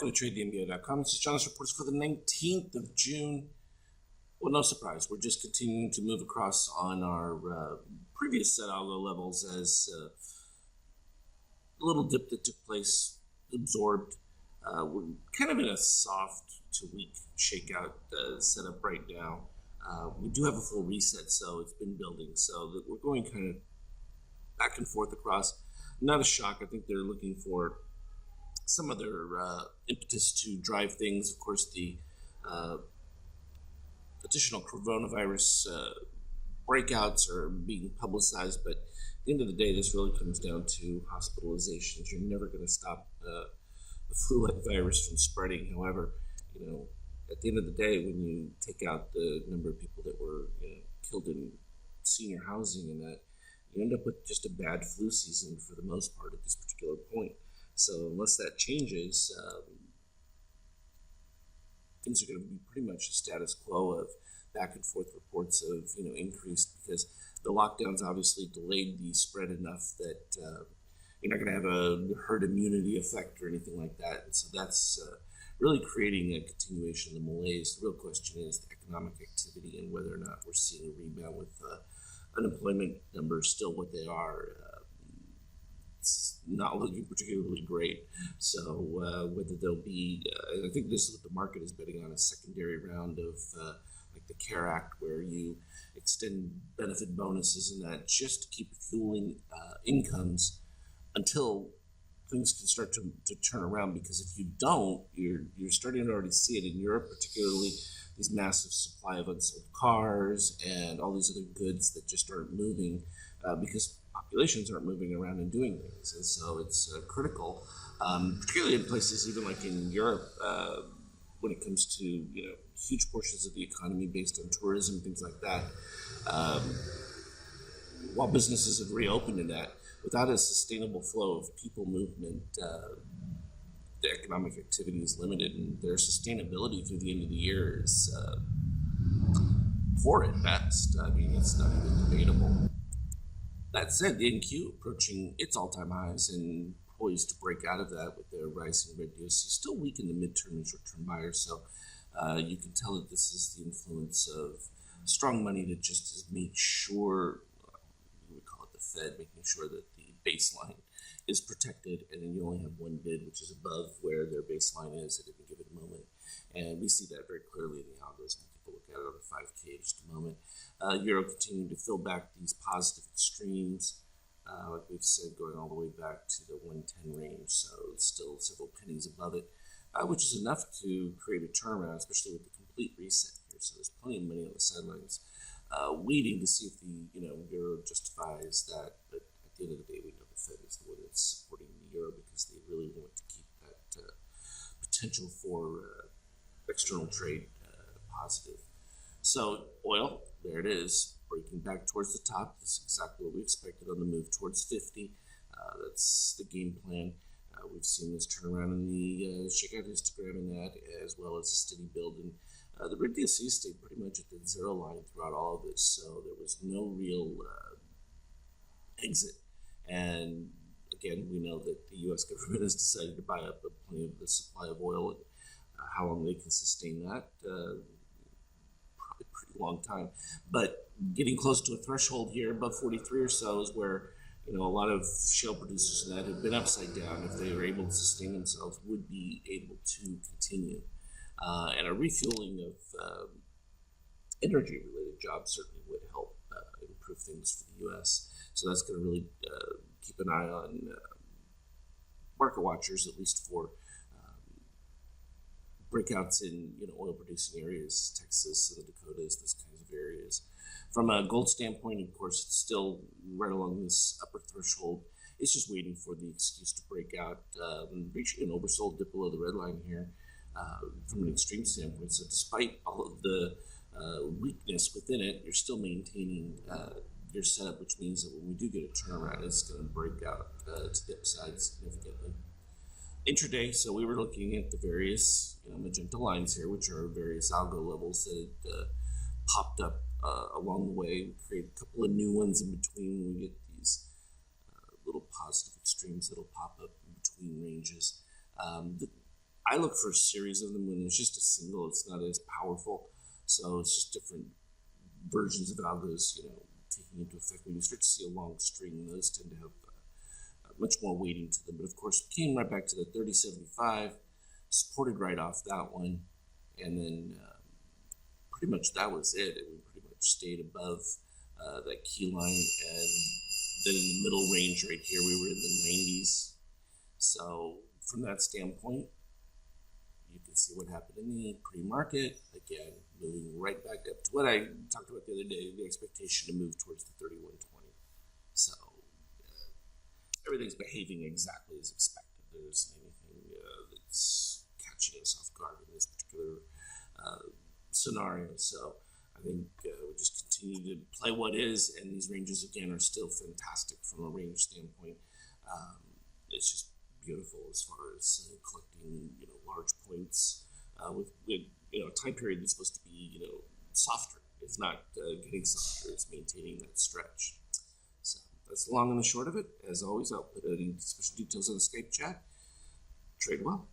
Welcome to TradeTheMBA.com. This is John's reports for the 19th of June. Well, no surprise. We're just continuing to move across on our previous set algo levels as a little dip that took place absorbed. We're kind of in a soft to weak shakeout setup right now. We do have a full reset, so it's been building. So that we're going kind of back and forth across. Not a shock. I think they're looking for some other impetus to drive things. Of course, the additional coronavirus breakouts are being publicized, but at the end of the day, this really comes down to hospitalizations. You're never going to stop the flu-like virus from spreading. However, at the end of the day, when you take out the number of people that were killed in senior housing and that, you end up with just a bad flu season for the most part at this particular point. So unless that changes, things are going to be pretty much a status quo of back and forth reports of increased, because the lockdowns obviously delayed the spread enough that you're not going to have a herd immunity effect or anything like that. And so that's really creating a continuation of the malaise. The real question is the economic activity and whether or not we're seeing a rebound with unemployment numbers still what they are. It's not looking particularly great. So whether there'll be, I think this is what the market is betting on, a secondary round of like the CARE Act, where you extend benefit bonuses and that just to keep fueling incomes until things can start to turn around. Because if you don't, you're starting to already see it in Europe, particularly these massive supply of unsold cars and all these other goods that just aren't moving because populations aren't moving around and doing things. And so it's critical, particularly in places even like in Europe, when it comes to huge portions of the economy based on tourism, things like that. While businesses have reopened in that, without a sustainable flow of people movement, the economic activity is limited, and their sustainability through the end of the year is poor at best. I mean, it's not even debatable. That said, the NQ approaching its all-time highs and poised to break out of that with their rising red DOC, still weak in the midterm and short-term buyers. So you can tell that this is the influence of strong money that just is make sure, we would call it the Fed, making sure that the baseline is protected, and then you only have one bid, which is above where their baseline is at any given moment. And we see that very clearly in the algos. People look at it on the 5K in just a moment. Euro continuing to fill back these positive extremes, like we've said, going all the way back to the 110 range. So it's still several pennies above it, which is enough to create a turnaround, especially with the complete reset here. So there's plenty of money on the sidelines, waiting to see if the euro justifies that. But at the end of the day, we know the Fed is the one that's supporting the euro because they really want to keep that potential for external trade positive. So oil, there it is, breaking back towards the top. This is exactly what we expected on the move towards 50. That's the game plan. We've seen this turn around in the shakeout histogram in that, as well as a steady build. And the red DSC stayed pretty much at the zero line throughout all of this, so there was no real exit. And again, we know that the U.S. government has decided to buy up plenty of the supply of oil, and how long they can sustain that, probably a pretty long time. But getting close to a threshold here, above 43 or so, is where a lot of shale producers that have been upside down, if they were able to sustain themselves, would be able to continue. And a refueling of energy-related jobs certainly would help improve things for the U.S. So that's going to really keep an eye on market watchers, at least for breakouts in oil-producing areas, Texas, the Dakotas, those kinds of areas. From a gold standpoint, of course, it's still right along this upper threshold. It's just waiting for the excuse to break out, reaching an oversold dip below the red line here from an extreme standpoint. So despite all of the weakness within it, you're still maintaining your setup, which means that when we do get a turnaround, it's going to break out to the upside significantly. Intraday, so we were looking at the various magenta lines here, which are various algo levels that popped up along the way. We create a couple of new ones in between when we get these little positive extremes that'll pop up in between ranges. I look for a series of them. When there's just a single, it's not as powerful. So it's just different versions of algos, taking into effect. When you start to see a long string, those tend to have much more weighting to them. But of course, we came right back to the 3075, supported right off that one, and then pretty much that was it. And we pretty much stayed above that key line, and then in the middle range right here, we were in the 90s. So from that standpoint, you can see what happened in the pre-market. Again, moving right back up to what I talked about the other day, the expectation to move towards the 3120. So everything's behaving exactly as expected. There isn't anything that's catching us off guard in this particular scenario. So I think we just continue to play what is, and these ranges again are still fantastic from a range standpoint. It's just beautiful as far as collecting large points with a time period that's supposed to be softer. It's not getting softer. It's maintaining that stretch. So that's the long and the short of it. As always, I'll put any special details in the Skype chat. Trade well.